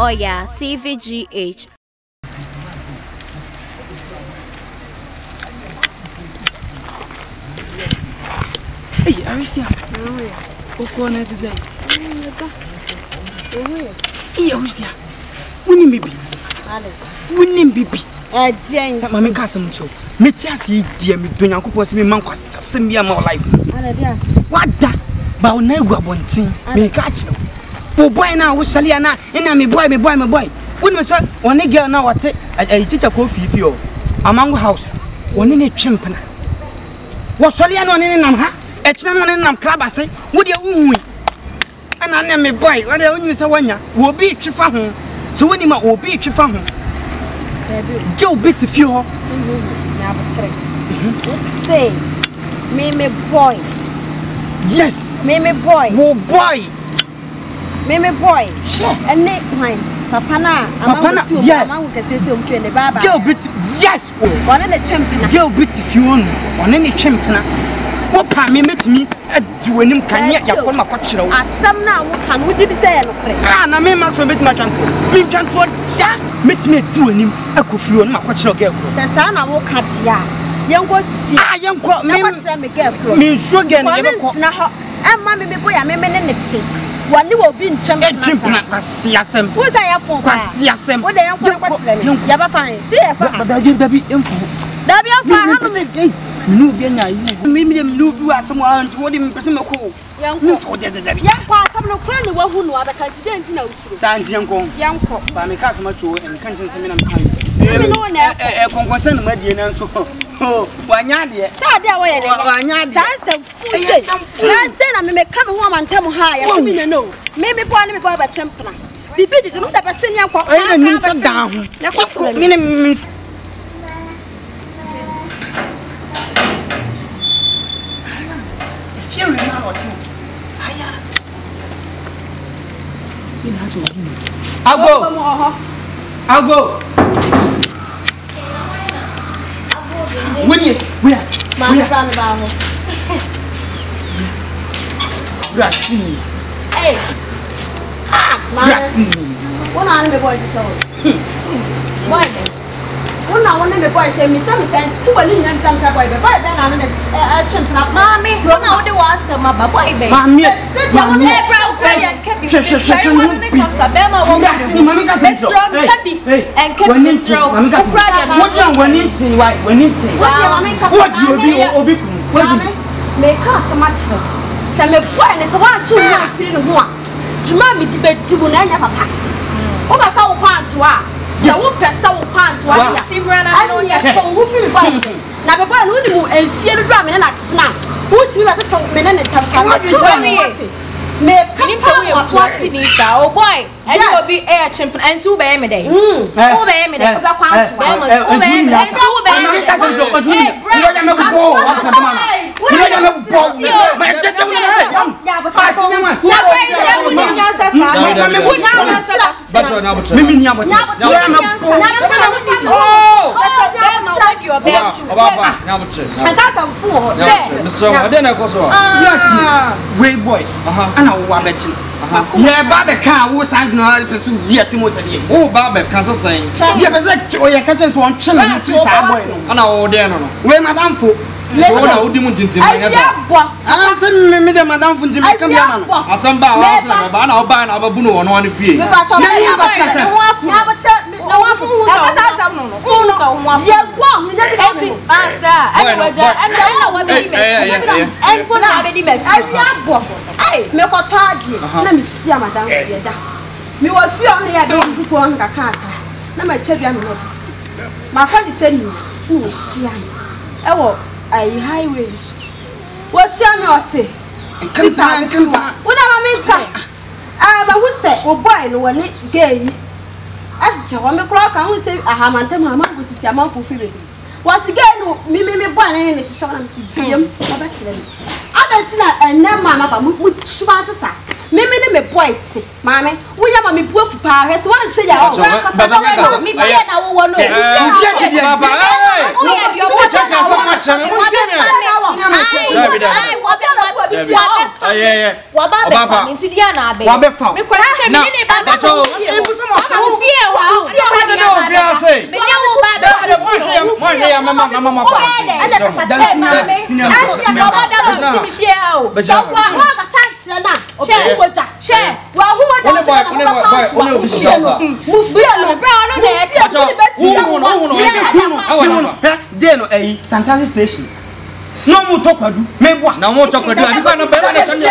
Oya TVGH. Hey, Arisia. Oko na ti say. Hey, Arisia. Wuni me bi. Wuni bibi. Adien. Mama ka asem cho. Meti ase die me do Nyankopɔ se me man kwasasem bia ma life. Ana di ase. Wada. Ba ona egu abonten. Me ka kire. Bo boy na wo shale na ina me boy. Wuni me so one girl na wote teacher ko fifi o. Amango house. One ne twempena. Wo shale na one ne nam ha. Echina no ne nam club ase. Wo de unhu. Ana na me boy. Wo de unhu se wanya. Wo bi twifa ho. So woni ma obi twifa ho. Girl bit to feel. Say, me boy. Yes. Me boy. Wo boy. Me boy. Sure. And ne wine. Papa na. Yeah. Mama who can say so mfie ne baba. Girl bit. Yes. One ne champion. Girl bit to feel. One ne champion. Wo pa me metimi adu anim kan ya yakọ ma kwakire wo. Asam na wo kan wo di bi say no kre. Ah na me ma so metimi atwanto. Bi ntwanto da. Metimi adu anim akofiri wo na kwakire girl ko. Se sa na wo ka dia. Yenko sisi. Ah yenko me kwakire me girl ko. Me nsuo girl ne be ko. Na ho. Emma me boy ya me ne ti. Wani wo bi nchampion. Champion kwasi asem. Wo say ya fon kwa. Kwasi asem. Wo de yenko kwakire me. Ya ba fine. See ya fa. Dabi emfo. Dabi afa hanu me. Nu bi nya yi. Me nu bi asem anti wo de me pese me ko. Yanko for the dabi. Yanko asem no kra ne wahu no abaka nti na usuro. Sa anti yanko. Yanko. Ba me ka asem cho en kan chen se me na me kan. Me no na konkonsen na madie na nso. Oh, wanya de. Sa de wo ye de. Wanya de. Sa se fu. Na se na me ka me ho amantam ha ya me ne no. Me boy ne me boy ba champena. Bibi de no da ba se nyanko. Ai na nim se da ho. Na ko me ne I'll go. Where? Racine. Hey. Racine. One on the boy to show. Why then? One on the boy show me some sense. So when you some boy, but then on the champion. Mommy, one on the was my boy. Mommy, na be boy no ni mu enfie do drum me na tsena wuti na tete me na ntafka me nim se we was watching sa oh boy and you be air champion and two be me dey who be me dey ba kwa antu who be me yeah, Baba can who sang no pursue dear Timothy. Oh, Baba can say, yeah, but that or your catches one chilling and free boy. And our dear, where Madame Fo, who didn't answer me, Madame Fo, Jimmy, come down. I some bar, I'll buy our Buno on one fee. Me ko taji na me sia madam fieda me wa fi on ya be fufu on kakaka na ma twabia me no ma fa di sani no sia e wo ai highways wo sia me o se kanta wo na ma me ka ba hu se wo boy no woni gay asise wo me kro ka hu se ahamantam ha ma go sisi ama fufu be was gay no me boy na ne sisi na me si biem ba ba tire me adanti na enna mama ba mu shuba ta sa me me boy say mama wo ya ma me bu afu pa hwe se won hye ya o me fie na wo wo no fie ti dia baba wo chacha so ma chama mo chene wa be fa me kwa se me ni baba cho e bu so mo so fie wa me nya wo baba mo hwe ya mama station. No more talk do. Me boy. No more talk do. I don't know better than you.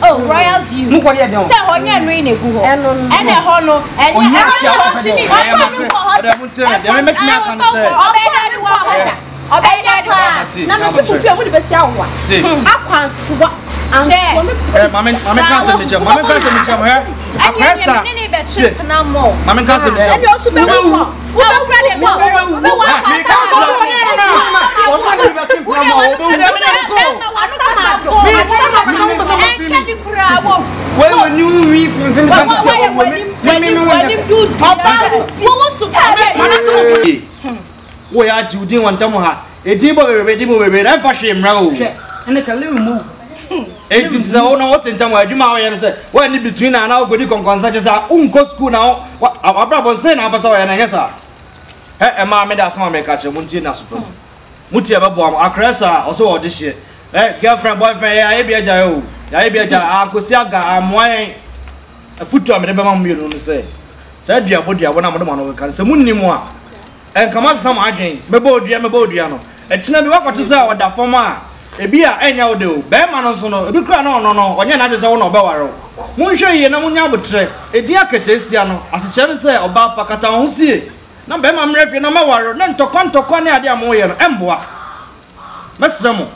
Oh, Royal View. Say honya no ine gu ho. Ene ho no, enye chini. Na me se fufu amu de besi awa. Akwantuwa. Mama can't me jam. Mama can't me jam here. Akwesa. Mama can't me jam. Ene osu be wo. Wo kra de mo. Wo wa we are Judin one time. A table ready, I'm for shame. And they can live move. 18 is what in time where you might say, when in between and now good such as our own school now. What our brother saying, I was and I guess. Hey, mamma, that's my catcher, Muntina Super. Mutia Bomb, Acressa, also this year. Girlfriend, boyfriend, I be a jail. I be a jail. Kusiaga, I'm wearing a foot to me, the mamma, you say. Said your body, one of the one can say, Munimua. And come on, some aging, Mebodiano. It's not what to say what that for ma. A beer, any old do. Bearman, no, a big crown, no, when you're not his own or Bawaro. Monsieur, you know, when you would say, a dear Catesiano, as a cherry say about Pacatan, see. No, Bearman, refi, no more, none to conto Conia de Moyan, Emboa. Massamo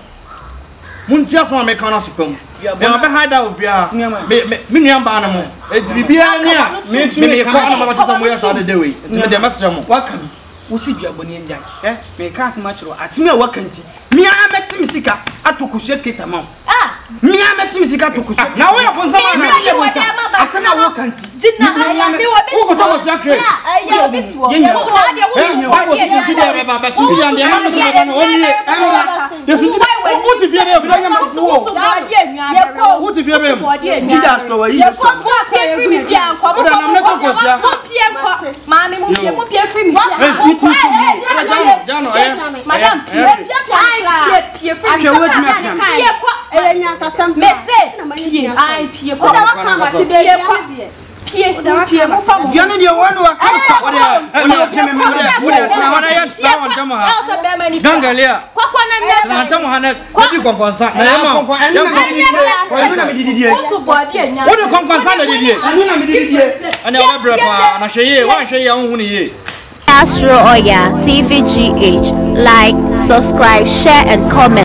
Muntias one make on us from. You are behind out of Miniam Banamo. It's Bibia, makes me a corner about somewhere else on the day. It's made a massamo. Welcome. We see you abonning, eh? May cast much or as me a wakanti. Me, I met Misika at Tokushek Tamam. Ah, me, I met Misika Tokushek. Now we are upon some I said, I wakanti. Didn't I? Who was that great? Astro Oya TVGH. Like, subscribe, share and comment.